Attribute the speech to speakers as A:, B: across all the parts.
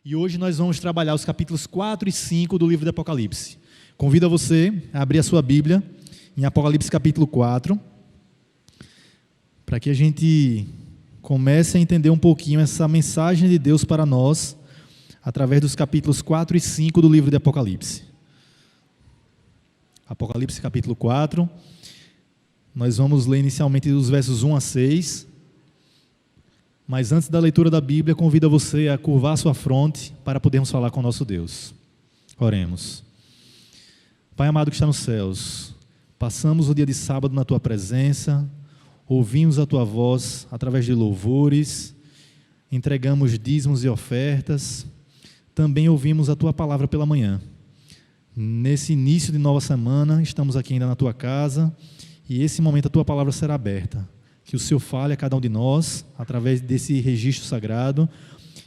A: E hoje nós vamos trabalhar os capítulos 4 e 5 do livro do Apocalipse. Convido você a abrir a sua Bíblia em Apocalipse capítulo 4, para que a gente comece a entender um pouquinho essa mensagem de Deus para nós, através dos capítulos 4 e 5 do livro de Apocalipse. Apocalipse capítulo 4, nós vamos ler inicialmente dos versos 1 a 6, mas antes da leitura da Bíblia, convido você a curvar a sua fronte para podermos falar com o nosso Deus. Oremos. Pai amado que está nos céus, passamos o dia de sábado na Tua presença, ouvimos a Tua voz através de louvores, entregamos dízimos e ofertas, também ouvimos a Tua palavra pela manhã. Nesse início de nova semana, estamos aqui ainda na Tua casa, e esse momento a Tua palavra será aberta. Que o Senhor fale a cada um de nós, através desse registro sagrado,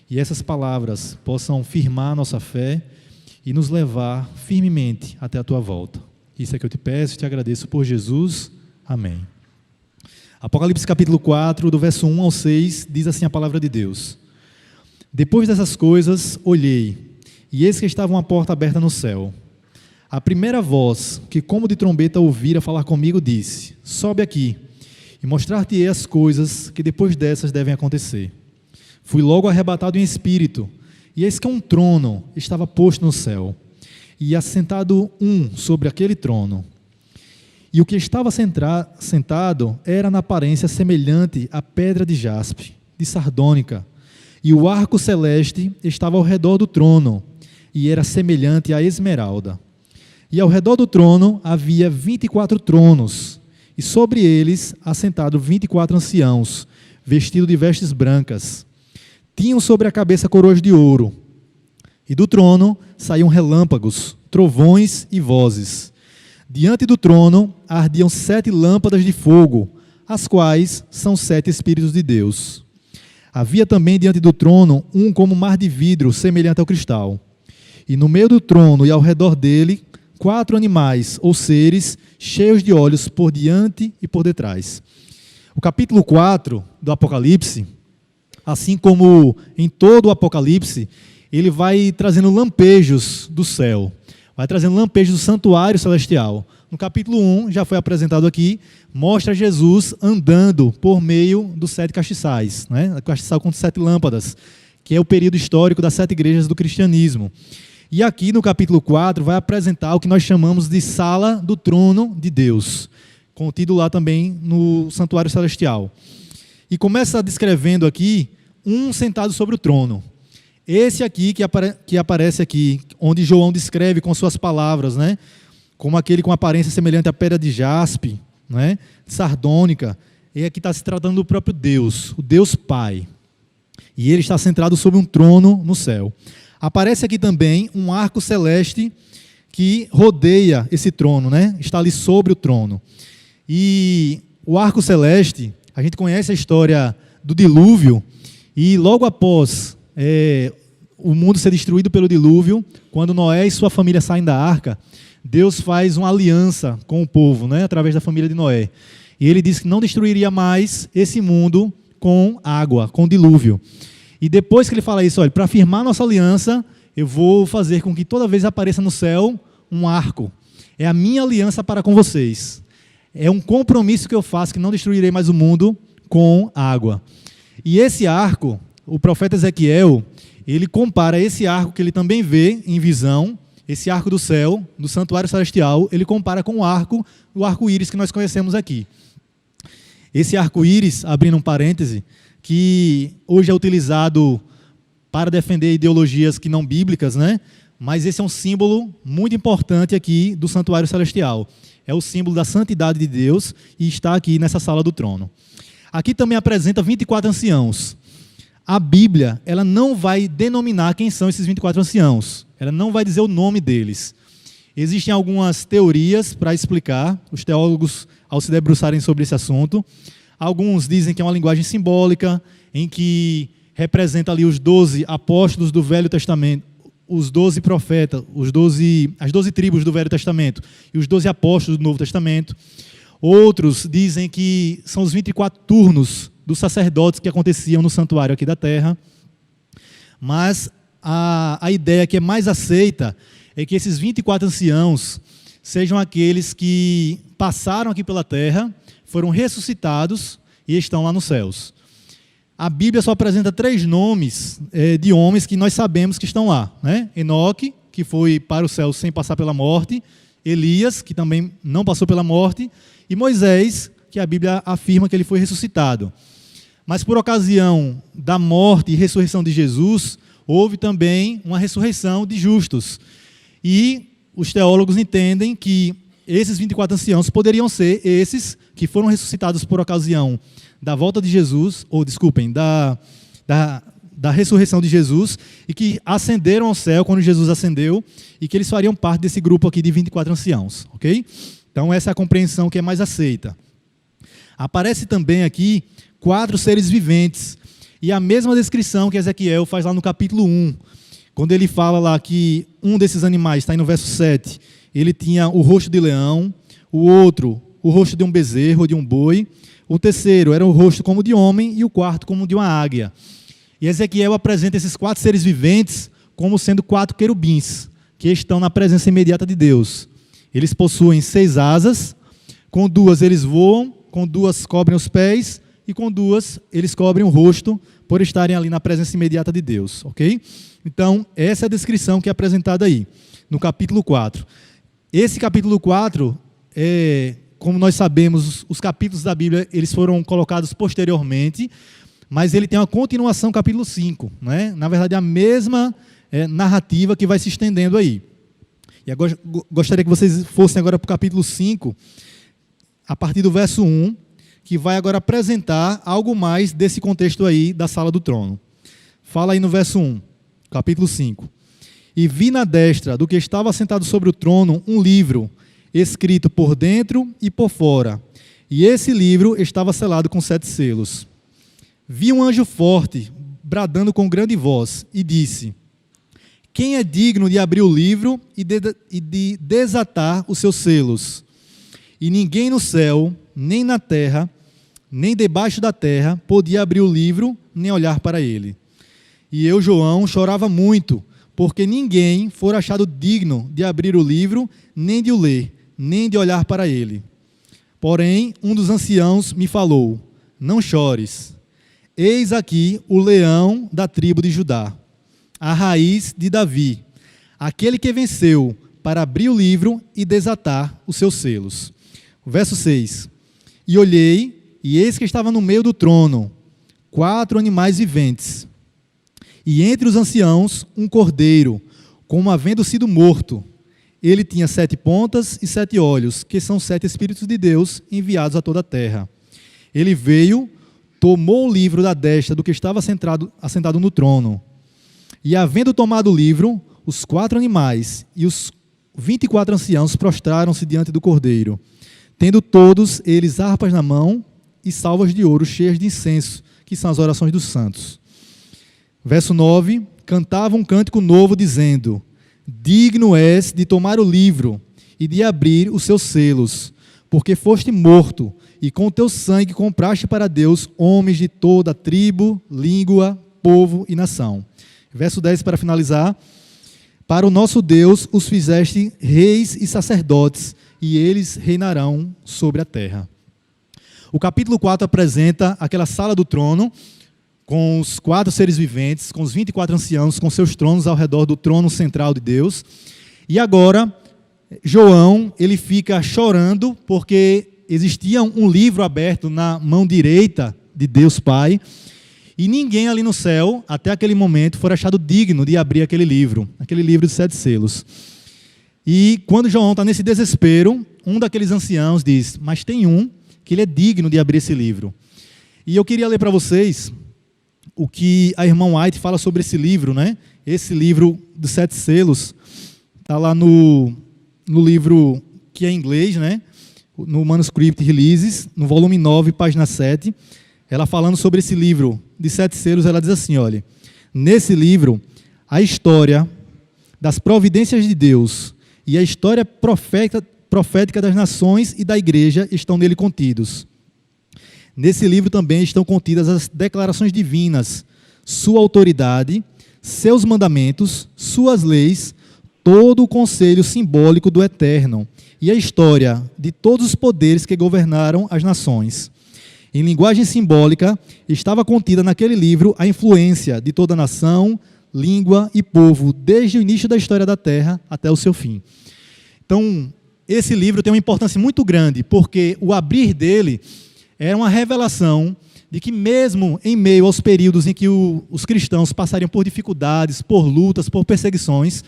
A: e essas palavras possam firmar a nossa fé e nos levar firmemente até a Tua volta. Isso é que eu te peço e te agradeço por Jesus. Amém. Apocalipse capítulo 4, do verso 1 ao 6, diz assim a palavra de Deus. Depois dessas coisas, olhei, e eis que estava uma porta aberta no céu. A primeira voz, que como de trombeta ouvira falar comigo, disse: sobe aqui, e mostrar-te-ei as coisas que depois dessas devem acontecer. Fui logo arrebatado em espírito, e eis que um trono estava posto no céu, e assentado um sobre aquele trono. E o que estava sentado era na aparência semelhante à pedra de jaspe, de sardônica, e o arco celeste estava ao redor do trono, e era semelhante à esmeralda. E ao redor do trono havia 24 tronos, e sobre eles assentados 24 anciãos, vestidos de vestes brancas. Tinham sobre a cabeça coroas de ouro, e do trono saíam relâmpagos, trovões e vozes. Diante do trono ardiam 7 lâmpadas de fogo, as quais são 7 Espíritos de Deus. Havia também diante do trono um como mar de vidro, semelhante ao cristal. E no meio do trono e ao redor dele, 4 animais, ou seres, cheios de olhos por diante e por detrás. O capítulo 4 do Apocalipse, assim como em todo o Apocalipse, ele vai trazendo lampejos do céu, vai trazendo lampejos do santuário celestial. No capítulo 1, já foi apresentado aqui, mostra Jesus andando por meio dos 7 castiçais, né? O castiçal com 7 lâmpadas, que é o período histórico das 7 igrejas do cristianismo. E aqui no capítulo 4 vai apresentar o que nós chamamos de Sala do Trono de Deus, contido lá também no Santuário Celestial. E começa descrevendo aqui um sentado sobre o trono. Esse aqui que aparece aqui, onde João descreve com suas palavras, né? Como aquele com aparência semelhante à pedra de jaspe, né? Sardônica. E aqui está se tratando do próprio Deus, o Deus Pai. E ele está centrado sobre um trono no céu. Aparece aqui também um arco celeste que rodeia esse trono, né? Está ali sobre o trono. E o arco celeste, a gente conhece a história do dilúvio, e logo após o mundo ser destruído pelo dilúvio, quando Noé e sua família saem da arca, Deus faz uma aliança com o povo, né? Através da família de Noé. E ele diz que não destruiria mais esse mundo com água, com dilúvio. E depois que ele fala isso, olha, para afirmar nossa aliança, eu vou fazer com que toda vez apareça no céu um arco. É a minha aliança para com vocês. É um compromisso que eu faço, que não destruirei mais o mundo com água. E esse arco, o profeta Ezequiel, ele compara esse arco que ele também vê em visão, esse arco do céu, do santuário celestial, ele compara com o arco-íris que nós conhecemos aqui. Esse arco-íris, abrindo um parêntese, que hoje é utilizado para defender ideologias que não bíblicas, né? Mas esse é um símbolo muito importante aqui do santuário celestial. É o símbolo da santidade de Deus e está aqui nessa sala do trono. Aqui também apresenta 24 anciãos. A Bíblia, ela não vai denominar quem são esses 24 anciãos. Ela não vai dizer o nome deles. Existem algumas teorias para explicar, os teólogos, ao se debruçarem sobre esse assunto. Alguns dizem que é uma linguagem simbólica, em que representa ali os 12 apóstolos do Velho Testamento, os 12 profetas, as 12 tribos do Velho Testamento e os 12 apóstolos do Novo Testamento. Outros dizem que são os 24 turnos dos sacerdotes que aconteciam no santuário aqui da terra. Mas a ideia que é mais aceita é que esses 24 anciãos sejam aqueles que passaram aqui pela terra, foram ressuscitados e estão lá nos céus. A Bíblia só apresenta 3 nomes de homens que nós sabemos que estão lá, né? Enoque, que foi para o céu sem passar pela morte; Elias, que também não passou pela morte; e Moisés, que a Bíblia afirma que ele foi ressuscitado. Mas por ocasião da morte e ressurreição de Jesus, houve também uma ressurreição de justos. E os teólogos entendem que esses 24 anciãos poderiam ser esses que foram ressuscitados por ocasião da volta de Jesus, ou desculpem, da ressurreição de Jesus, e que ascenderam ao céu quando Jesus ascendeu, e que eles fariam parte desse grupo aqui de 24 anciãos, ok? Então essa é a compreensão que é mais aceita. Aparece também aqui 4 seres viventes, e a mesma descrição que Ezequiel faz lá no capítulo 1, quando ele fala lá que um desses animais, está aí no verso 7, ele tinha o rosto de leão, o outro, o rosto de um bezerro ou de um boi, o terceiro era o rosto como de homem e o quarto como de uma águia. E Ezequiel apresenta esses 4 seres viventes como sendo 4 querubins, que estão na presença imediata de Deus. Eles possuem 6 asas, com 2 eles voam, com 2 cobrem os pés, e com 2 eles cobrem o rosto, por estarem ali na presença imediata de Deus, ok? Então, essa é a descrição que é apresentada aí, no capítulo 4. Esse capítulo 4, como nós sabemos, os capítulos da Bíblia eles foram colocados posteriormente, mas ele tem uma continuação no capítulo 5, né? Na verdade, a mesma narrativa que vai se estendendo aí. E agora, gostaria que vocês fossem agora para o capítulo 5, a partir do verso 1, que vai agora apresentar algo mais desse contexto aí da sala do trono. Fala aí no verso 1, capítulo 5. E vi na destra do que estava sentado sobre o trono um livro, escrito por dentro e por fora. E esse livro estava selado com 7 selos. Vi um anjo forte, bradando com grande voz, e disse: quem é digno de abrir o livro e de desatar os seus selos? E ninguém no céu, nem na terra, nem debaixo da terra, podia abrir o livro, nem olhar para ele. E eu, João, chorava muito, porque ninguém fora achado digno de abrir o livro, nem de o ler, nem de olhar para ele. Porém, um dos anciãos me falou: não chores. Eis aqui o leão da tribo de Judá, a raiz de Davi, aquele que venceu para abrir o livro e desatar os seus selos. Verso 6. E olhei, e eis que estava no meio do trono 4 animais viventes, e entre os anciãos um cordeiro, como havendo sido morto. Ele tinha 7 pontas e 7 olhos, que são 7 Espíritos de Deus enviados a toda a terra. Ele veio, tomou o livro da destra do que estava assentado no trono. E havendo tomado o livro, os 4 animais e os 24 anciãos prostraram-se diante do cordeiro, tendo todos eles harpas na mão e salvas de ouro cheias de incenso, que são as orações dos santos. Verso 9, cantavam um cântico novo, dizendo: digno és de tomar o livro e de abrir os seus selos, porque foste morto, e com o teu sangue compraste para Deus homens de toda tribo, língua, povo e nação. Verso 10, para finalizar: para o nosso Deus os fizeste reis e sacerdotes, e eles reinarão sobre a terra. O capítulo 4 apresenta aquela sala do trono, com os 4 seres viventes, com os 24 anciãos, com seus tronos ao redor do trono central de Deus. E agora, João, ele fica chorando, porque existia um livro aberto na mão direita de Deus Pai, e ninguém ali no céu, até aquele momento, foi achado digno de abrir aquele livro de 7 selos. E quando João está nesse desespero, um daqueles anciãos diz: mas tem um que ele é digno de abrir esse livro. E eu queria ler para vocês o que a irmã White fala sobre esse livro, né? Esse livro dos 7 selos está lá no livro que é em inglês, né? No Manuscript Releases, no volume 9, página 7. Ela falando sobre esse livro de 7 selos, ela diz assim: olha, nesse livro, a história das providências de Deus e a história profética das nações e da igreja estão nele contidos. Nesse livro também estão contidas as declarações divinas, sua autoridade, seus mandamentos, suas leis, todo o conselho simbólico do Eterno e a história de todos os poderes que governaram as nações. Em linguagem simbólica, estava contida naquele livro a influência de toda nação, língua e povo, desde o início da história da Terra até o seu fim. Então, esse livro tem uma importância muito grande, porque o abrir dele era uma revelação de que mesmo em meio aos períodos em que os cristãos passariam por dificuldades, por lutas, por perseguições,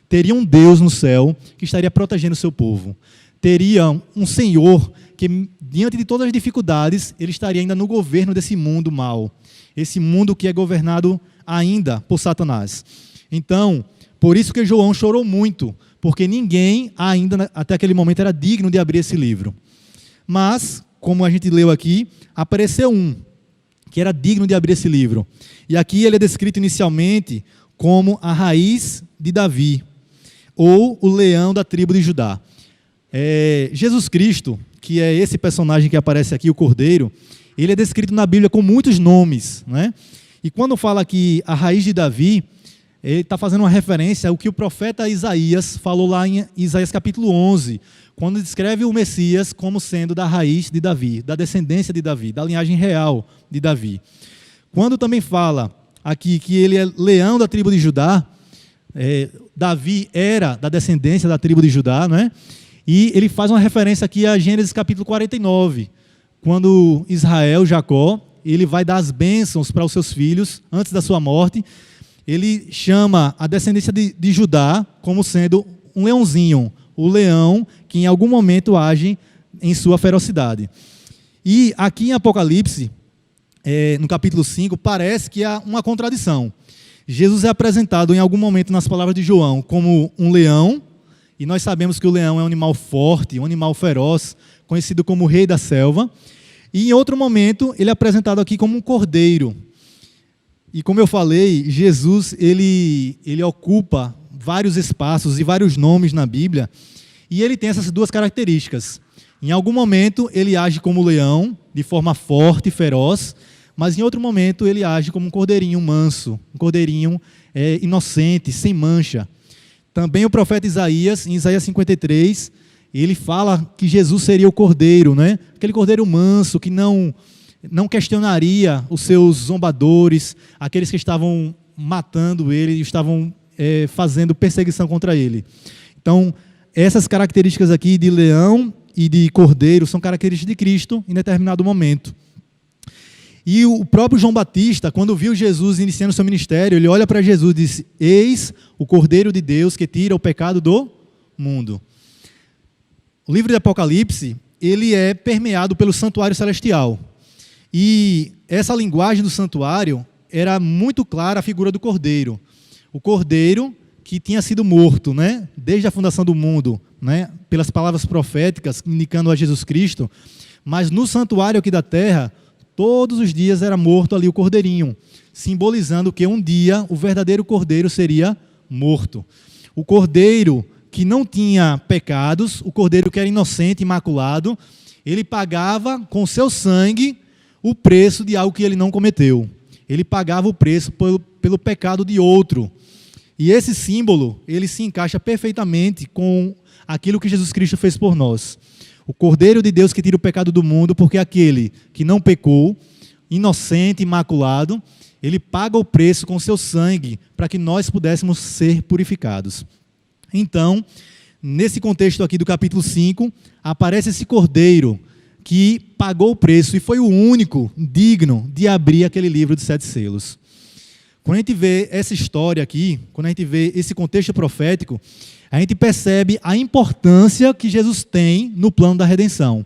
A: teria um Deus no céu que estaria protegendo o seu povo. Teria um Senhor que, diante de todas as dificuldades, ele estaria ainda no governo desse mundo mau. Esse mundo que é governado ainda por Satanás. Então, por isso que João chorou muito, porque ninguém ainda até aquele momento era digno de abrir esse livro. Mas, como a gente leu aqui, apareceu um que era digno de abrir esse livro. E aqui ele é descrito inicialmente como a raiz de Davi, ou o leão da tribo de Judá. Jesus Cristo, que é esse personagem que aparece aqui, o Cordeiro, ele é descrito na Bíblia com muitos nomes, né? E quando fala aqui a raiz de Davi, ele está fazendo uma referência ao que o profeta Isaías falou lá em Isaías capítulo 11, quando descreve o Messias como sendo da raiz de Davi, da descendência de Davi, da linhagem real de Davi. Quando também fala aqui que ele é leão da tribo de Judá, Davi era da descendência da tribo de Judá, não é? E ele faz uma referência aqui a Gênesis capítulo 49, quando Israel, Jacó, ele vai dar as bênçãos para os seus filhos antes da sua morte. Ele chama a descendência de Judá como sendo um leãozinho, o leão que em algum momento age em sua ferocidade. E aqui em Apocalipse, no capítulo 5, parece que há uma contradição. Jesus é apresentado em algum momento nas palavras de João como um leão, e nós sabemos que o leão é um animal forte, um animal feroz, conhecido como o rei da selva. E em outro momento, ele é apresentado aqui como um cordeiro. E como eu falei, Jesus ele ocupa vários espaços e vários nomes na Bíblia, e ele tem essas duas características. Em algum momento, ele age como leão, de forma forte e feroz, mas em outro momento, ele age como um cordeirinho manso, um cordeirinho inocente, sem mancha. Também o profeta Isaías, em Isaías 53, ele fala que Jesus seria o cordeiro, né? Aquele cordeiro manso que não questionaria os seus zombadores, aqueles que estavam matando ele, estavam fazendo perseguição contra ele. Então, essas características aqui de leão e de cordeiro são características de Cristo em determinado momento. E o próprio João Batista, quando viu Jesus iniciando seu ministério, ele olha para Jesus e diz: eis o Cordeiro de Deus que tira o pecado do mundo. O livro de Apocalipse, ele é permeado pelo santuário celestial. E essa linguagem do santuário era muito clara a figura do Cordeiro. O Cordeiro que tinha sido morto, né, desde a fundação do mundo, né, pelas palavras proféticas indicando a Jesus Cristo, mas no santuário aqui da terra, todos os dias era morto ali o cordeirinho, simbolizando que um dia o verdadeiro cordeiro seria morto. O cordeiro que não tinha pecados, o cordeiro que era inocente, imaculado, ele pagava com seu sangue o preço de algo que ele não cometeu. Ele pagava o preço pelo pecado de outro. E esse símbolo, ele se encaixa perfeitamente com aquilo que Jesus Cristo fez por nós. O Cordeiro de Deus que tira o pecado do mundo, porque aquele que não pecou, inocente, imaculado, ele paga o preço com seu sangue para que nós pudéssemos ser purificados. Então, nesse contexto aqui do capítulo 5, aparece esse Cordeiro que pagou o preço e foi o único digno de abrir aquele livro de 7 selos. Quando a gente vê essa história aqui, quando a gente vê esse contexto profético, a gente percebe a importância que Jesus tem no plano da redenção.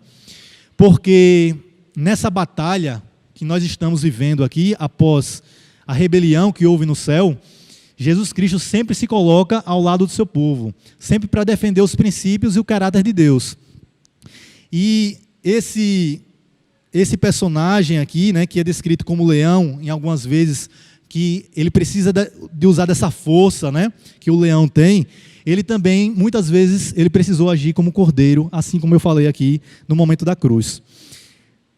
A: Porque nessa batalha que nós estamos vivendo aqui, após a rebelião que houve no céu, Jesus Cristo sempre se coloca ao lado do seu povo, sempre para defender os princípios e o caráter de Deus. E esse personagem aqui, né, que é descrito como leão, em algumas vezes, que ele precisa de usar dessa força, né, que o leão tem, ele também, muitas vezes, ele precisou agir como cordeiro, assim como eu falei aqui no momento da cruz.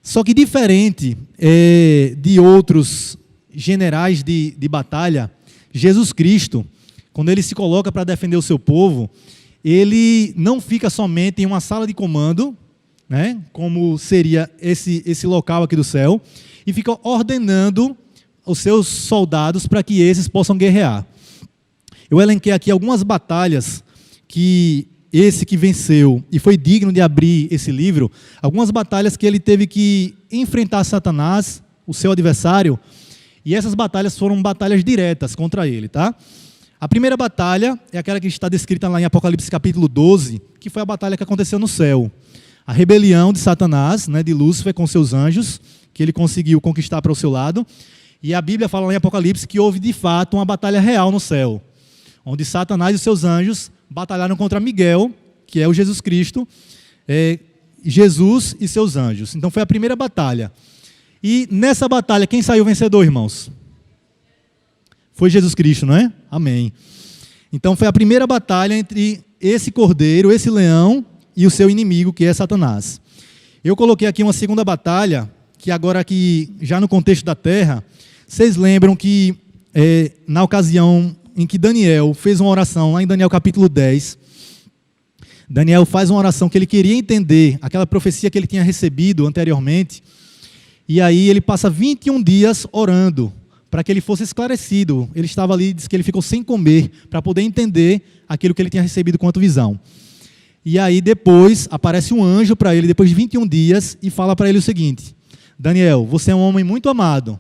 A: Só que diferente de outros generais de batalha, Jesus Cristo, quando ele se coloca para defender o seu povo, ele não fica somente em uma sala de comando, né, como seria esse local aqui do céu, e fica ordenando os seus soldados para que esses possam guerrear. Eu elenquei aqui algumas batalhas que esse que venceu e foi digno de abrir esse livro, algumas batalhas que ele teve que enfrentar Satanás, o seu adversário, e essas batalhas foram batalhas diretas contra ele, tá? A primeira batalha é aquela que está descrita lá em Apocalipse capítulo 12, que foi a batalha que aconteceu no céu. A rebelião de Satanás, né, de Lúcifer com seus anjos, que ele conseguiu conquistar para o seu lado. E a Bíblia fala lá em Apocalipse que houve de fato uma batalha real no céu, onde Satanás e seus anjos batalharam contra Miguel, que é o Jesus Cristo, Jesus e seus anjos. Então foi a primeira batalha. E nessa batalha, quem saiu vencedor, irmãos? Foi Jesus Cristo, não é? Amém. Então foi a primeira batalha entre esse cordeiro, esse leão e o seu inimigo, que é Satanás. Eu coloquei aqui uma segunda batalha, que agora aqui, já no contexto da terra, vocês lembram que na ocasião em que Daniel fez uma oração, lá em Daniel capítulo 10, Daniel faz uma oração que ele queria entender aquela profecia que ele tinha recebido anteriormente, e aí ele passa 21 dias orando, para que ele fosse esclarecido. Ele estava ali, diz que ele ficou sem comer, para poder entender aquilo que ele tinha recebido quanto visão. E aí depois aparece um anjo para ele, depois de 21 dias, e fala para ele o seguinte: Daniel, você é um homem muito amado.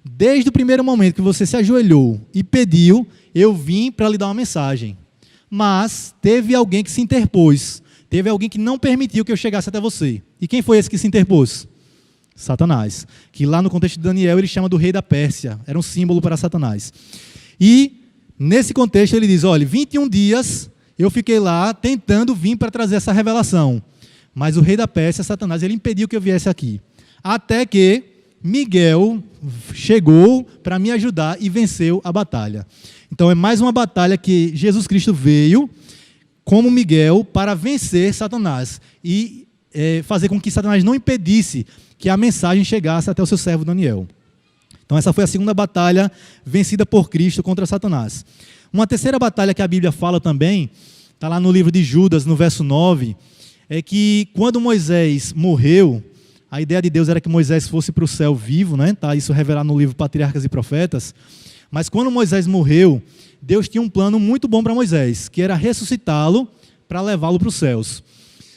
A: Desde o primeiro momento que você se ajoelhou e pediu, eu vim para lhe dar uma mensagem. Mas teve alguém que se interpôs. Teve alguém que não permitiu que eu chegasse até você. E quem foi esse que se interpôs? Satanás. Que lá no contexto de Daniel ele chama do rei da Pérsia. Era um símbolo para Satanás. E nesse contexto ele diz, olha, 21 dias eu fiquei lá tentando vir para trazer essa revelação. Mas o rei da Pérsia, Satanás, ele impediu que eu viesse aqui. Até que Miguel chegou para me ajudar e venceu a batalha. Então é mais uma batalha que Jesus Cristo veio como Miguel para vencer Satanás e fazer com que Satanás não impedisse que a mensagem chegasse até o seu servo Daniel. Então essa foi a segunda batalha vencida por Cristo contra Satanás. Uma terceira batalha que a Bíblia fala também, está lá no livro de Judas, no verso 9, é que quando Moisés morreu, a ideia de Deus era que Moisés fosse para o céu vivo, né? Tá isso revelado no livro Patriarcas e Profetas. Mas quando Moisés morreu, Deus tinha um plano muito bom para Moisés, que era ressuscitá-lo para levá-lo para os céus.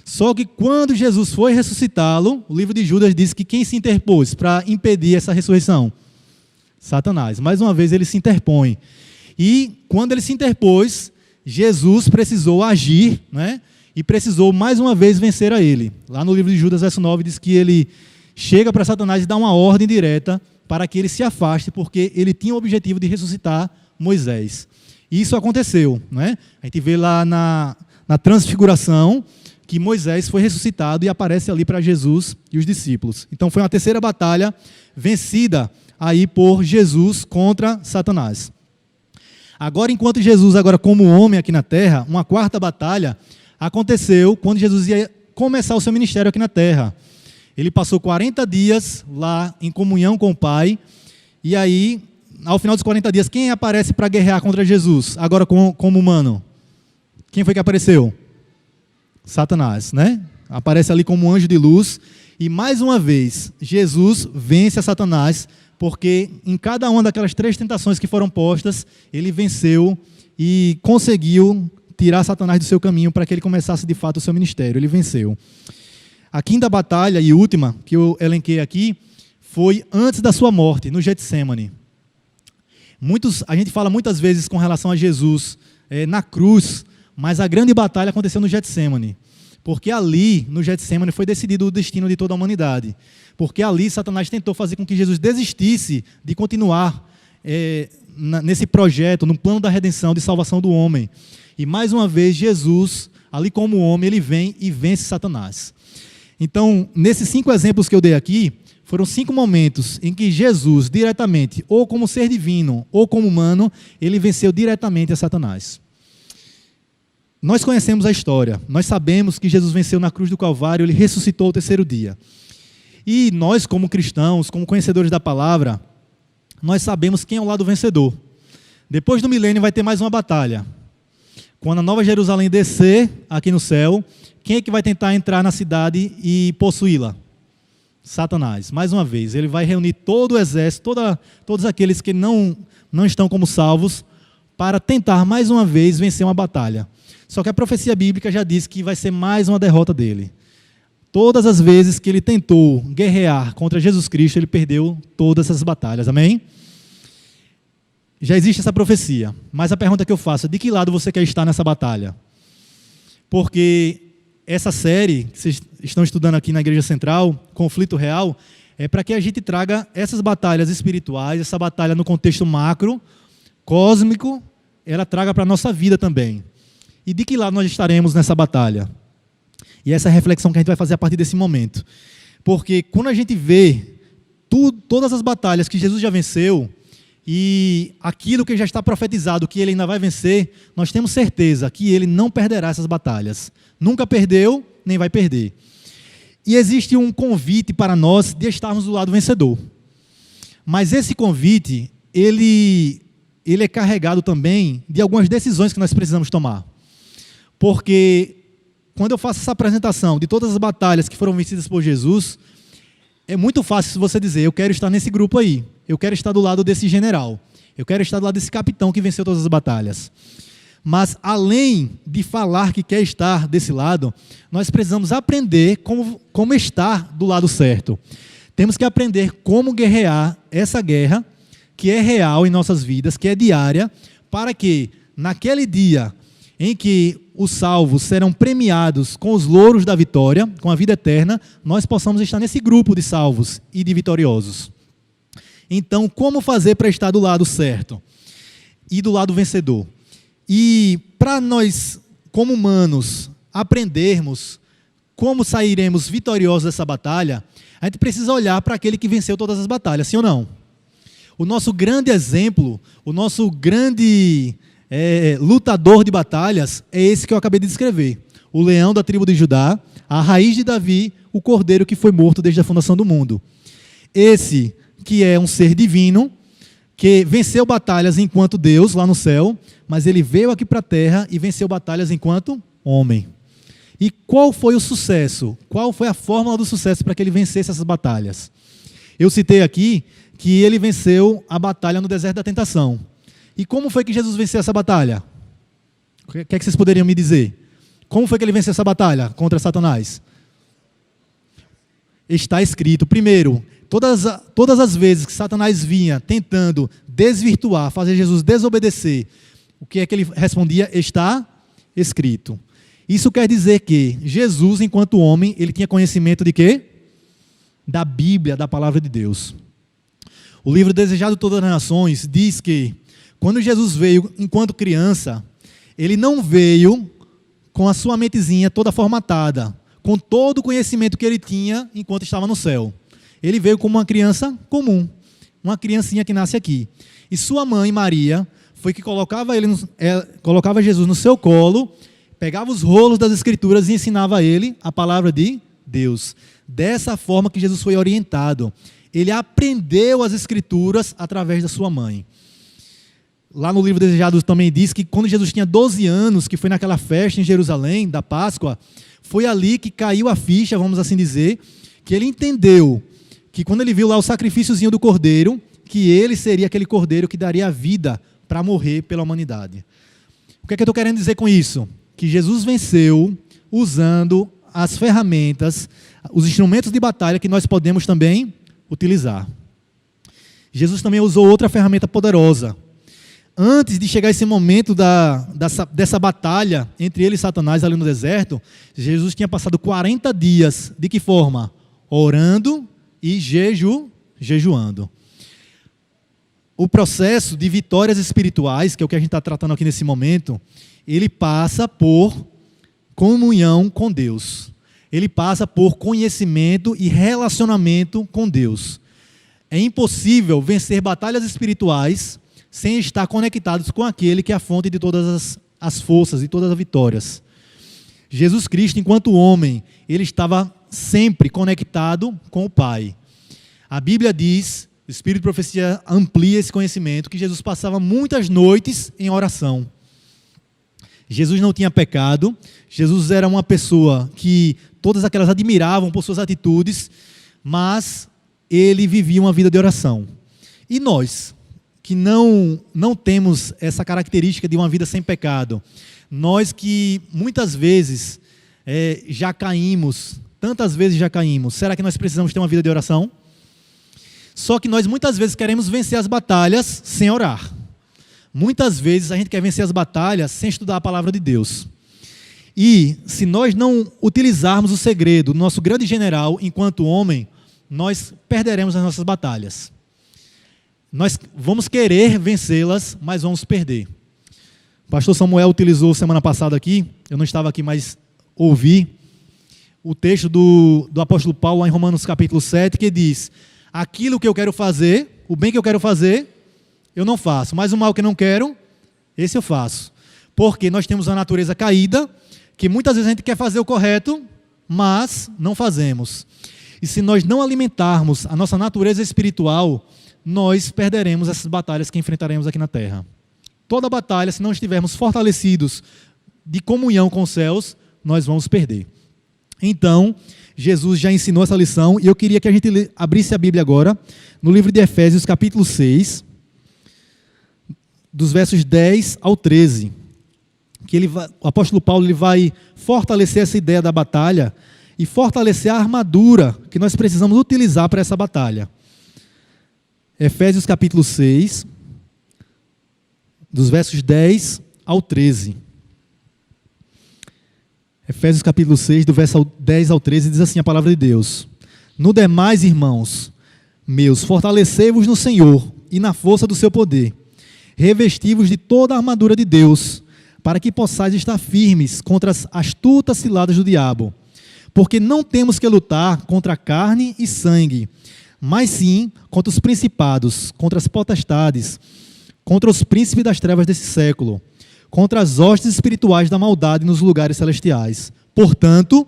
A: Só que quando Jesus foi ressuscitá-lo, o livro de Judas diz que quem se interpôs para impedir essa ressurreição? Satanás. Mais uma vez ele se interpõe. E quando ele se interpôs, Jesus precisou agir, né? E precisou mais uma vez vencer a ele. Lá no livro de Judas, verso 9, diz que ele chega para Satanás e dá uma ordem direta para que ele se afaste, porque ele tinha o objetivo de ressuscitar Moisés. E isso aconteceu, né? A gente vê lá na transfiguração que Moisés foi ressuscitado e aparece ali para Jesus e os discípulos. Então foi uma terceira batalha vencida aí por Jesus contra Satanás. Agora, enquanto Jesus, agora como homem aqui na terra, uma quarta batalha aconteceu quando Jesus ia começar o seu ministério aqui na terra. Ele passou 40 dias lá em comunhão com o Pai, e aí, ao final dos 40 dias, quem aparece para guerrear contra Jesus, agora como humano? Quem foi que apareceu? Satanás, né? Aparece ali como um anjo de luz, e mais uma vez, Jesus vence a Satanás, porque em cada uma daquelas 3 tentações que foram postas, ele venceu e conseguiu tirar Satanás do seu caminho para que ele começasse de fato o seu ministério. Ele venceu. A quinta batalha e última que eu elenquei aqui foi antes da sua morte, no Getsêmani. A gente fala muitas vezes com relação a Jesus na cruz, mas a grande batalha aconteceu no Getsêmani. Porque ali, no Getsêmani, foi decidido o destino de toda a humanidade. Porque ali Satanás tentou fazer com que Jesus desistisse de continuar nesse projeto, no plano da redenção, de salvação do homem. E mais uma vez, Jesus, ali como homem, ele vem e vence Satanás. Então, nesses 5 exemplos que eu dei aqui, foram 5 momentos em que Jesus, diretamente, ou como ser divino, ou como humano, ele venceu diretamente a Satanás. Nós conhecemos a história, nós sabemos que Jesus venceu na cruz do Calvário, ele ressuscitou ao 3º dia. E nós, como cristãos, como conhecedores da palavra, nós sabemos quem é o lado vencedor. Depois do milênio vai ter mais uma batalha. Quando a Nova Jerusalém descer aqui no céu, quem é que vai tentar entrar na cidade e possuí-la? Satanás. Mais uma vez, ele vai reunir todo o exército, todos aqueles que não estão como salvos, para tentar mais uma vez vencer uma batalha. Só que a profecia bíblica já diz que vai ser mais uma derrota dele. Todas as vezes que ele tentou guerrear contra Jesus Cristo, ele perdeu todas essas batalhas. Amém? Já existe essa profecia. Mas a pergunta que eu faço é: de que lado você quer estar nessa batalha? Porque essa série que vocês estão estudando aqui na Igreja Central, Conflito Real, é para que a gente traga essas batalhas espirituais, essa batalha no contexto macro, cósmico, ela traga para a nossa vida também. E de que lado nós estaremos nessa batalha? E essa é a reflexão que a gente vai fazer a partir desse momento. Porque quando a gente vê todas as batalhas que Jesus já venceu, e aquilo que já está profetizado, que ele ainda vai vencer, nós temos certeza que ele não perderá essas batalhas. Nunca perdeu, nem vai perder. E existe um convite para nós de estarmos do lado vencedor. Mas esse convite, ele é carregado também de algumas decisões que nós precisamos tomar. Porque quando eu faço essa apresentação de todas as batalhas que foram vencidas por Jesus, é muito fácil você dizer: eu quero estar nesse grupo aí, eu quero estar do lado desse general, eu quero estar do lado desse capitão que venceu todas as batalhas. Mas além de falar que quer estar desse lado, nós precisamos aprender como estar do lado certo. Temos que aprender como guerrear essa guerra que é real em nossas vidas, que é diária, para que naquele dia em que os salvos serão premiados com os louros da vitória, com a vida eterna, nós possamos estar nesse grupo de salvos e de vitoriosos. Então, como fazer para estar do lado certo e do lado vencedor? E para nós, como humanos, aprendermos como sairemos vitoriosos dessa batalha, a gente precisa olhar para aquele que venceu todas as batalhas, sim ou não? O nosso grande exemplo, o nosso grande lutador de batalhas é esse que eu acabei de descrever. O leão da tribo de Judá, a raiz de Davi, o cordeiro que foi morto desde a fundação do mundo. Esse que é um ser divino, que venceu batalhas enquanto Deus lá no céu, mas ele veio aqui para a terra e venceu batalhas enquanto homem. E qual foi o sucesso? Qual foi a fórmula do sucesso para que ele vencesse essas batalhas? Eu citei aqui que ele venceu a batalha no deserto da tentação. E como foi que Jesus venceu essa batalha? O que é que vocês poderiam me dizer? Como foi que ele venceu essa batalha contra Satanás? Está escrito, primeiro, todas as vezes que Satanás vinha tentando desvirtuar, fazer Jesus desobedecer, o que é que ele respondia? Está escrito. Isso quer dizer que Jesus, enquanto homem, ele tinha conhecimento de quê? Da Bíblia, da palavra de Deus. O livro Desejado de Todas as Nações diz que quando Jesus veio enquanto criança, ele não veio com a sua mentezinha toda formatada, com todo o conhecimento que ele tinha enquanto estava no céu. Ele veio como uma criança comum, uma criancinha que nasce aqui. E sua mãe, Maria, foi que colocava Jesus no seu colo, pegava os rolos das Escrituras e ensinava a ele a palavra de Deus. Dessa forma que Jesus foi orientado. Ele aprendeu as Escrituras através da sua mãe. Lá no livro Desejado também diz que quando Jesus tinha 12 anos, que foi naquela festa em Jerusalém, da Páscoa, foi ali que caiu a ficha, vamos assim dizer, que ele entendeu que quando ele viu lá o sacrifíciozinho do cordeiro, que ele seria aquele cordeiro que daria a vida para morrer pela humanidade. O que é que eu estou querendo dizer com isso? Que Jesus venceu usando as ferramentas, os instrumentos de batalha que nós podemos também utilizar. Jesus também usou outra ferramenta poderosa. Antes de chegar esse momento dessa batalha entre ele e Satanás ali no deserto, Jesus tinha passado 40 dias, de que forma? Orando e jejuando. O processo de vitórias espirituais, que é o que a gente está tratando aqui nesse momento, ele passa por comunhão com Deus. Ele passa por conhecimento e relacionamento com Deus. É impossível vencer batalhas espirituais sem estar conectados com aquele que é a fonte de todas as forças e todas as vitórias. Jesus Cristo, enquanto homem, ele estava sempre conectado com o Pai. A Bíblia diz O Espírito de Profecia amplia esse conhecimento, que Jesus passava muitas noites em oração. Jesus não tinha pecado, Jesus era uma pessoa que todas aquelas admiravam por suas atitudes, mas ele vivia uma vida de oração. E nós, que não temos essa característica de uma vida sem pecado, nós que muitas vezes já caímos, tantas vezes já caímos, será que nós precisamos ter uma vida de oração? Só que nós muitas vezes queremos vencer as batalhas sem orar. Muitas vezes a gente quer vencer as batalhas sem estudar a palavra de Deus. E se nós não utilizarmos o segredo do nosso grande general enquanto homem, nós perderemos as nossas batalhas. Nós vamos querer vencê-las, mas vamos perder. O pastor Samuel utilizou semana passada aqui, eu não estava aqui, mas ouvi o texto do apóstolo Paulo lá em Romanos capítulo 7, que diz: aquilo que eu quero fazer, o bem que eu quero fazer, eu não faço, mas o mal que eu não quero, esse eu faço. Porque nós temos uma natureza caída, que muitas vezes a gente quer fazer o correto, mas não fazemos. E se nós não alimentarmos a nossa natureza espiritual, nós perderemos essas batalhas que enfrentaremos aqui na terra. Toda batalha, se não estivermos fortalecidos de comunhão com os céus, nós vamos perder. Então, Jesus já ensinou essa lição, e eu queria que a gente abrisse a Bíblia agora, no livro de Efésios, capítulo 6, dos versos 10 ao 13, que o apóstolo Paulo ele vai fortalecer essa ideia da batalha e fortalecer a armadura que nós precisamos utilizar para essa batalha. Efésios capítulo 6, dos versos 10 ao 13. Efésios capítulo 6, do verso 10 ao 13, diz assim a palavra de Deus: no demais, irmãos meus, fortalecei-vos no Senhor e na força do seu poder. Revesti-vos de toda a armadura de Deus, para que possais estar firmes contra as astutas ciladas do diabo. Porque não temos que lutar contra carne e sangue, mas sim contra os principados, contra as potestades, contra os príncipes das trevas desse século, contra as hostes espirituais da maldade nos lugares celestiais. Portanto,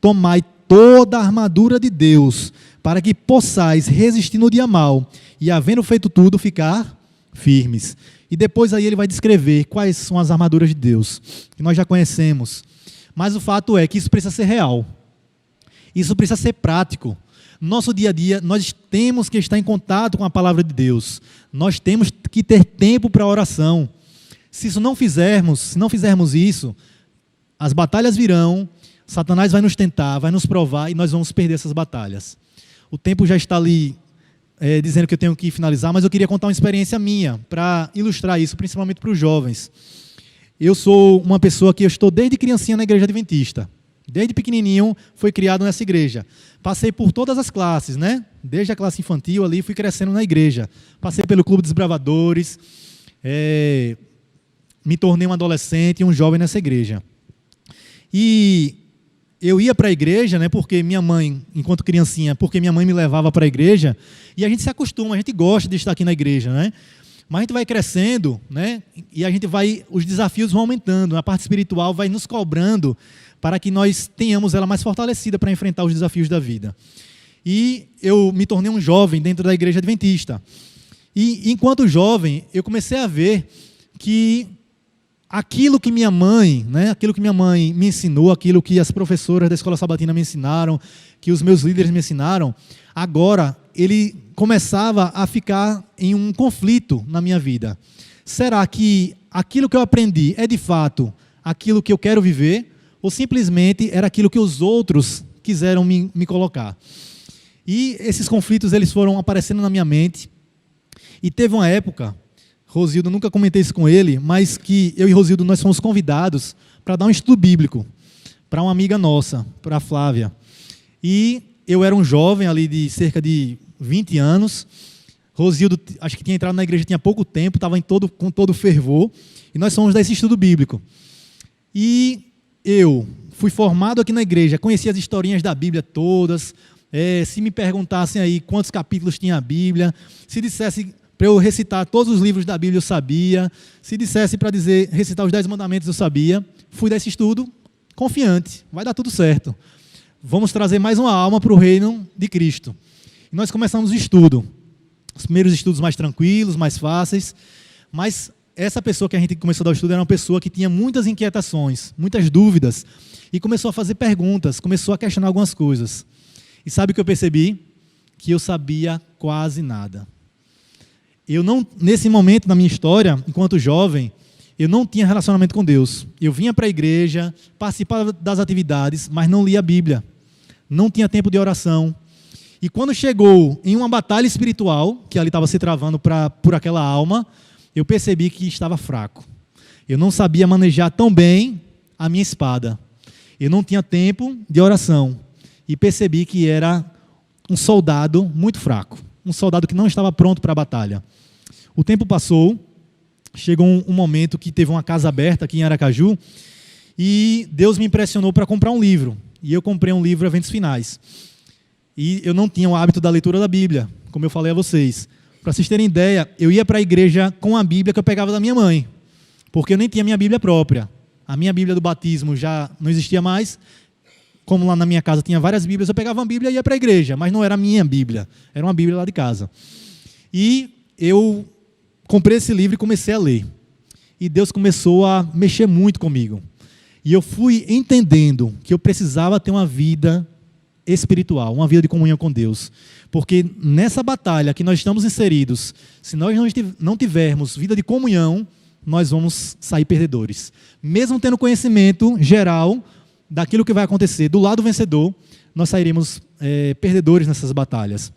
A: tomai toda a armadura de Deus, para que possais resistir no dia mau, e havendo feito tudo, ficar firmes. E depois aí ele vai descrever quais são as armaduras de Deus, que nós já conhecemos. Mas o fato é que isso precisa ser real. Isso precisa ser prático. No nosso dia a dia, nós temos que estar em contato com a palavra de Deus. Nós temos que ter tempo para oração. Se não fizermos isso, as batalhas virão, Satanás vai nos tentar, vai nos provar e nós vamos perder essas batalhas. O tempo já está ali dizendo que eu tenho que finalizar, mas eu queria contar uma experiência minha para ilustrar isso, principalmente para os jovens. Eu sou uma pessoa que eu estou desde criancinha na igreja adventista. Desde pequenininho fui criado nessa igreja. Passei por todas as classes, né? Desde a classe infantil ali fui crescendo na igreja. Passei pelo Clube dos Bravadores, me tornei um adolescente e um jovem nessa igreja. E eu ia para a igreja, né, porque minha mãe, enquanto criancinha, porque minha mãe me levava para a igreja, e a gente se acostuma, a gente gosta de estar aqui na igreja, né? Mas a gente vai crescendo, né, e os desafios vão aumentando, a parte espiritual vai nos cobrando para que nós tenhamos ela mais fortalecida para enfrentar os desafios da vida. E eu me tornei um jovem dentro da igreja adventista. E enquanto jovem, eu comecei a ver que aquilo que minha mãe me ensinou, aquilo que as professoras da escola sabatina me ensinaram, que os meus líderes me ensinaram, agora ele começava a ficar em um conflito na minha vida. Será que aquilo que eu aprendi é de fato aquilo que eu quero viver? Ou simplesmente era aquilo que os outros quiseram me colocar? E esses conflitos eles foram aparecendo na minha mente. E teve uma época, Rosildo, nunca comentei isso com ele, mas que eu e Rosildo nós fomos convidados para dar um estudo bíblico para uma amiga nossa, para a Flávia. E eu era um jovem ali de cerca de 20 anos. Rosildo, acho que tinha entrado na igreja tinha pouco tempo, estava com todo fervor. E nós fomos dar esse estudo bíblico. E eu fui formado aqui na igreja, conheci as historinhas da Bíblia todas. Se me perguntassem aí quantos capítulos tinha a Bíblia, se dissesse para eu recitar todos os livros da Bíblia, eu sabia. Se dissesse para recitar os 10 mandamentos, eu sabia. Fui dar esse estudo confiante, vai dar tudo certo. Vamos trazer mais uma alma para o reino de Cristo. E nós começamos o estudo. Os primeiros estudos mais tranquilos, mais fáceis, mas essa pessoa que a gente começou a dar o estudo era uma pessoa que tinha muitas inquietações, muitas dúvidas, e começou a fazer perguntas, começou a questionar algumas coisas. E sabe o que eu percebi? Que eu sabia quase nada. Eu não, nesse momento da minha história, enquanto jovem, eu não tinha relacionamento com Deus. Eu vinha para a igreja, participava das atividades, mas não lia a Bíblia. Não tinha tempo de oração. E quando chegou em uma batalha espiritual, que ali estava se travando por aquela alma, eu percebi que estava fraco. Eu não sabia manejar tão bem a minha espada. Eu não tinha tempo de oração. E percebi que era um soldado muito fraco. Um soldado que não estava pronto para a batalha. O tempo passou, chegou um momento que teve uma casa aberta aqui em Aracaju, e Deus me impressionou para comprar um livro. E eu comprei um livro Eventos Finais. E eu não tinha o hábito da leitura da Bíblia, como eu falei a vocês. Para vocês terem ideia, eu ia para a igreja com a Bíblia que eu pegava da minha mãe, porque eu nem tinha minha Bíblia própria. A minha Bíblia do batismo já não existia mais. Como lá na minha casa tinha várias Bíblias, eu pegava uma Bíblia e ia para a igreja, mas não era a minha Bíblia, era uma Bíblia lá de casa. E eu comprei esse livro e comecei a ler. E Deus começou a mexer muito comigo. E eu fui entendendo que eu precisava ter uma vida espiritual, uma vida de comunhão com Deus. Porque nessa batalha que nós estamos inseridos, se nós não tivermos vida de comunhão, nós vamos sair perdedores. Mesmo tendo conhecimento geral daquilo que vai acontecer do lado vencedor, nós sairemos perdedores nessas batalhas.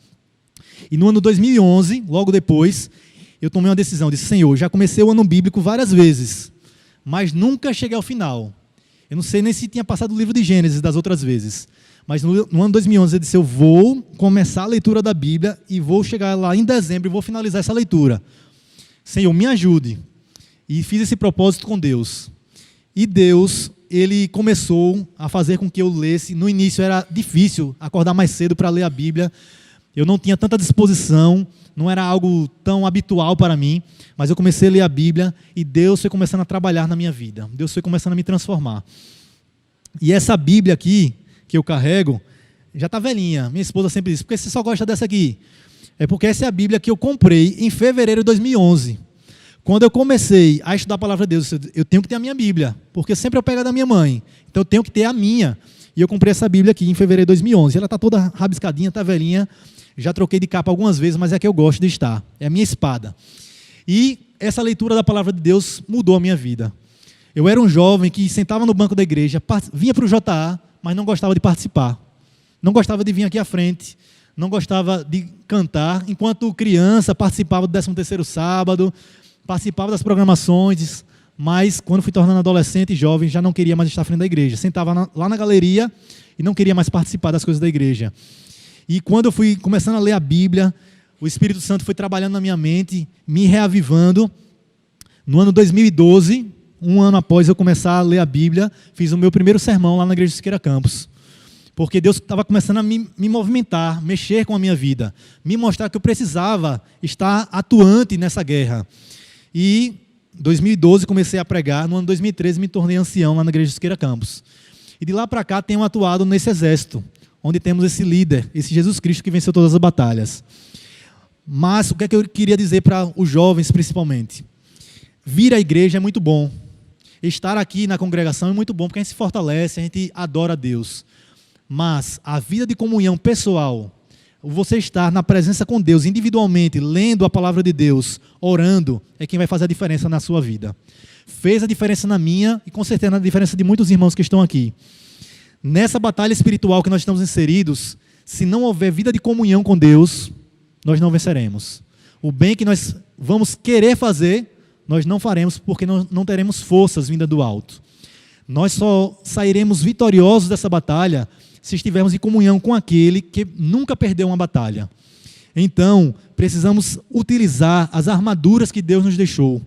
A: E no ano 2011, logo depois, eu tomei uma decisão, disse: Senhor, já comecei o ano bíblico várias vezes, mas nunca cheguei ao final. Eu não sei nem se tinha passado o livro de Gênesis das outras vezes, mas no ano 2011 eu disse: eu vou começar a leitura da Bíblia e vou chegar lá em dezembro e vou finalizar essa leitura. Senhor, me ajude. E fiz esse propósito com Deus. E Deus, Ele começou a fazer com que eu lesse. No início era difícil acordar mais cedo para ler a Bíblia. Eu não tinha tanta disposição, não era algo tão habitual para mim, mas eu comecei a ler a Bíblia e Deus foi começando a trabalhar na minha vida. Deus foi começando a me transformar. E essa Bíblia aqui, que eu carrego, já está velhinha. Minha esposa sempre diz: por que você só gosta dessa aqui? É porque essa é a Bíblia que eu comprei em fevereiro de 2011. Quando eu comecei a estudar a palavra de Deus, eu tenho que ter a minha Bíblia, porque sempre eu pego a da minha mãe, então eu tenho que ter a minha. E eu comprei essa Bíblia aqui em fevereiro de 2011. Ela está toda rabiscadinha, está velhinha, já troquei de capa algumas vezes, mas é a que eu gosto de estar, é a minha espada. E essa leitura da palavra de Deus mudou a minha vida. Eu era um jovem que sentava no banco da igreja, vinha para o JA, mas não gostava de participar. Não gostava de vir aqui à frente, não gostava de cantar. Enquanto criança, participava do 13º sábado, participava das programações, mas quando fui tornando adolescente e jovem, já não queria mais estar à frente da igreja. Sentava lá na galeria e não queria mais participar das coisas da igreja. E quando eu fui começando a ler a Bíblia, o Espírito Santo foi trabalhando na minha mente, me reavivando. No ano 2012, um ano após eu começar a ler a Bíblia, fiz o meu primeiro sermão lá na igreja de Siqueira Campos. Porque Deus estava começando a me movimentar, mexer com a minha vida, me mostrar que eu precisava estar atuante nessa guerra. E em 2012 comecei a pregar, no ano 2013 me tornei ancião lá na igreja de Siqueira Campos. E de lá para cá tenho atuado nesse exército, onde temos esse líder, esse Jesus Cristo que venceu todas as batalhas. Mas o que é que eu queria dizer para os jovens principalmente? Vir à igreja é muito bom. Estar aqui na congregação é muito bom, porque a gente se fortalece, a gente adora a Deus. Mas a vida de comunhão pessoal, você estar na presença com Deus, individualmente, lendo a palavra de Deus, orando, é quem vai fazer a diferença na sua vida. Fez a diferença na minha e com certeza na diferença de muitos irmãos que estão aqui. Nessa batalha espiritual que nós estamos inseridos, se não houver vida de comunhão com Deus, nós não venceremos. O bem que nós vamos querer fazer, nós não faremos, porque não teremos forças vindas do alto. Nós só sairemos vitoriosos dessa batalha se estivermos em comunhão com aquele que nunca perdeu uma batalha. Então, precisamos utilizar as armaduras que Deus nos deixou.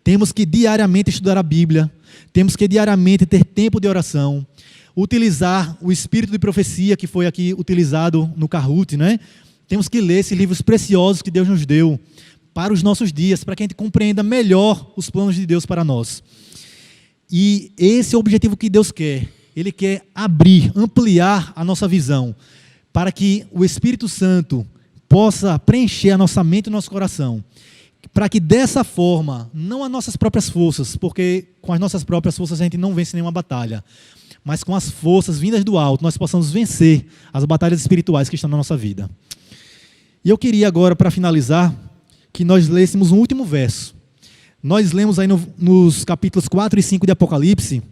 A: Temos que diariamente estudar a Bíblia, temos que diariamente ter tempo de oração, utilizar o espírito de profecia que foi aqui utilizado no Kahoot, né? Temos que ler esses livros preciosos que Deus nos deu para os nossos dias, para que a gente compreenda melhor os planos de Deus para nós. E esse é o objetivo que Deus quer. Ele quer abrir, ampliar a nossa visão, para que o Espírito Santo possa preencher a nossa mente e o nosso coração, para que dessa forma, não as nossas próprias forças, porque com as nossas próprias forças a gente não vence nenhuma batalha, mas com as forças vindas do alto, nós possamos vencer as batalhas espirituais que estão na nossa vida. E eu queria agora, para finalizar, que nós lêssemos um último verso. Nós lemos aí nos capítulos 4 e 5 de Apocalipse,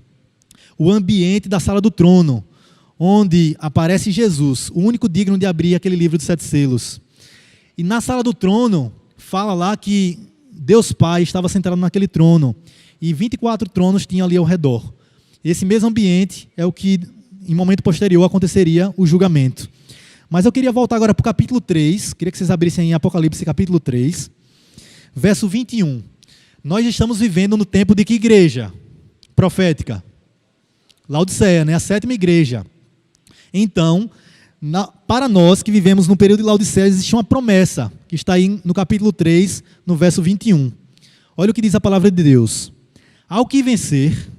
A: o ambiente da sala do trono, onde aparece Jesus, o único digno de abrir aquele livro de 7 selos. E na sala do trono, fala lá que Deus Pai estava sentado naquele trono, e 24 tronos tinham ali ao redor. Esse mesmo ambiente é o que, em momento posterior, aconteceria o julgamento. Mas eu queria voltar agora para o capítulo 3, queria que vocês abrissem em Apocalipse capítulo 3, verso 21. Nós estamos vivendo no tempo de que igreja? Profética. Laodiceia, né? A 7ª igreja. Então, para nós que vivemos no período de Laodiceia, existe uma promessa, que está aí no capítulo 3, no verso 21. Olha o que diz a palavra de Deus. Ao que vencer,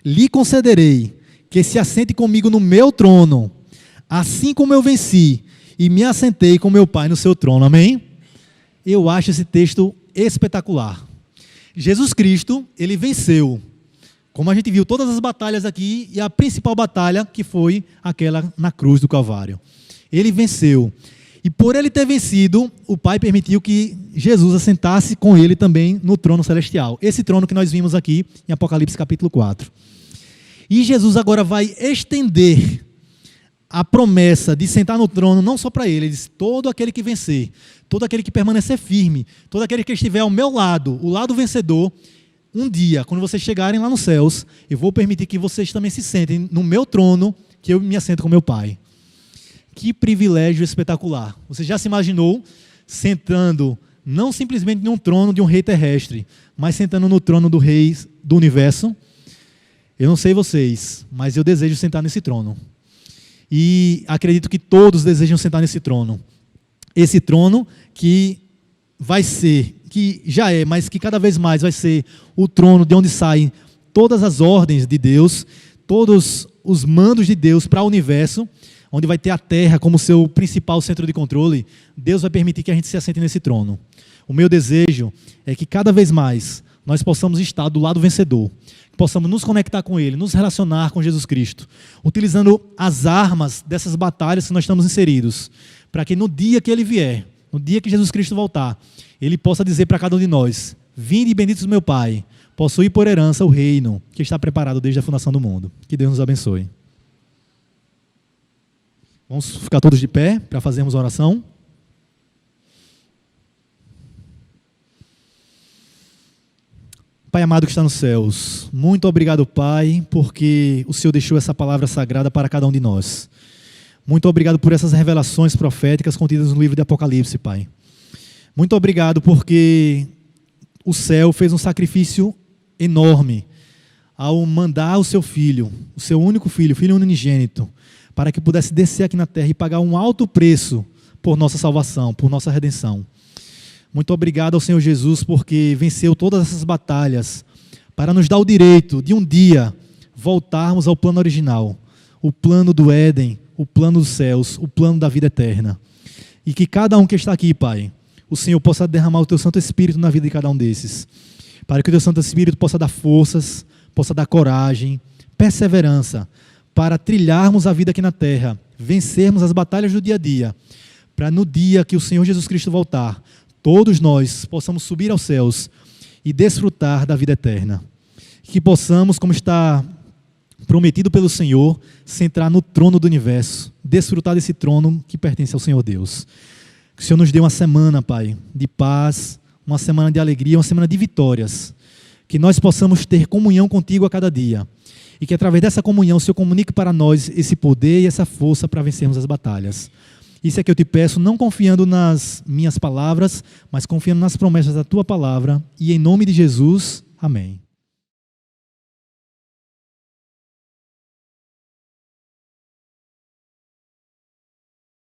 A: lhe concederei que se assente comigo no meu trono, assim como eu venci e me assentei com meu Pai no seu trono. Amém? Eu acho esse texto espetacular. Jesus Cristo, ele venceu. Como a gente viu, todas as batalhas aqui, e a principal batalha que foi aquela na cruz do Calvário. Ele venceu. E por ele ter vencido, o Pai permitiu que Jesus assentasse com ele também no trono celestial. Esse trono que nós vimos aqui em Apocalipse capítulo 4. E Jesus agora vai estender a promessa de sentar no trono não só para ele. Ele diz, todo aquele que vencer, todo aquele que permanecer firme, todo aquele que estiver ao meu lado, o lado vencedor, um dia, quando vocês chegarem lá nos céus, eu vou permitir que vocês também se sentem no meu trono, que eu me assento com meu Pai. Que privilégio espetacular. Você já se imaginou sentando, não simplesmente em um trono de um rei terrestre, mas sentando no trono do rei do universo? Eu não sei vocês, mas eu desejo sentar nesse trono. E acredito que todos desejam sentar nesse trono. Esse trono que vai ser, que já é, mas que cada vez mais vai ser o trono de onde saem todas as ordens de Deus, todos os mandos de Deus para o universo, onde vai ter a terra como seu principal centro de controle. Deus vai permitir que a gente se assente nesse trono. O meu desejo é que cada vez mais nós possamos estar do lado vencedor, que possamos nos conectar com Ele, nos relacionar com Jesus Cristo, utilizando as armas dessas batalhas que nós estamos inseridos, para que no dia que Ele vier, no dia que Jesus Cristo voltar, Ele possa dizer para cada um de nós, vinde benditos do meu Pai, possui por herança o reino que está preparado desde a fundação do mundo. Que Deus nos abençoe. Vamos ficar todos de pé para fazermos a oração. Pai amado que está nos céus, muito obrigado, Pai, porque o Senhor deixou essa palavra sagrada para cada um de nós. Muito obrigado por essas revelações proféticas contidas no livro de Apocalipse, Pai. Muito obrigado porque o céu fez um sacrifício enorme ao mandar o seu filho, o seu único filho, o filho unigênito, para que pudesse descer aqui na terra e pagar um alto preço por nossa salvação, por nossa redenção. Muito obrigado ao Senhor Jesus porque venceu todas essas batalhas para nos dar o direito de um dia voltarmos ao plano original, o plano do Éden, o plano dos céus, o plano da vida eterna. E que cada um que está aqui, Pai, o Senhor possa derramar o Teu Santo Espírito na vida de cada um desses, para que o Teu Santo Espírito possa dar forças, possa dar coragem, perseverança, para trilharmos a vida aqui na terra, vencermos as batalhas do dia a dia, para no dia que o Senhor Jesus Cristo voltar, todos nós possamos subir aos céus e desfrutar da vida eterna. Que possamos, como está prometido pelo Senhor, sentar no trono do universo, desfrutar desse trono que pertence ao Senhor Deus. Que o Senhor nos dê uma semana, Pai, de paz, uma semana de alegria, uma semana de vitórias. Que nós possamos ter comunhão contigo a cada dia. E que através dessa comunhão o Senhor comunique para nós esse poder e essa força para vencermos as batalhas. Isso é que eu te peço, não confiando nas minhas palavras, mas confiando nas promessas da Tua palavra. E em nome de Jesus, amém.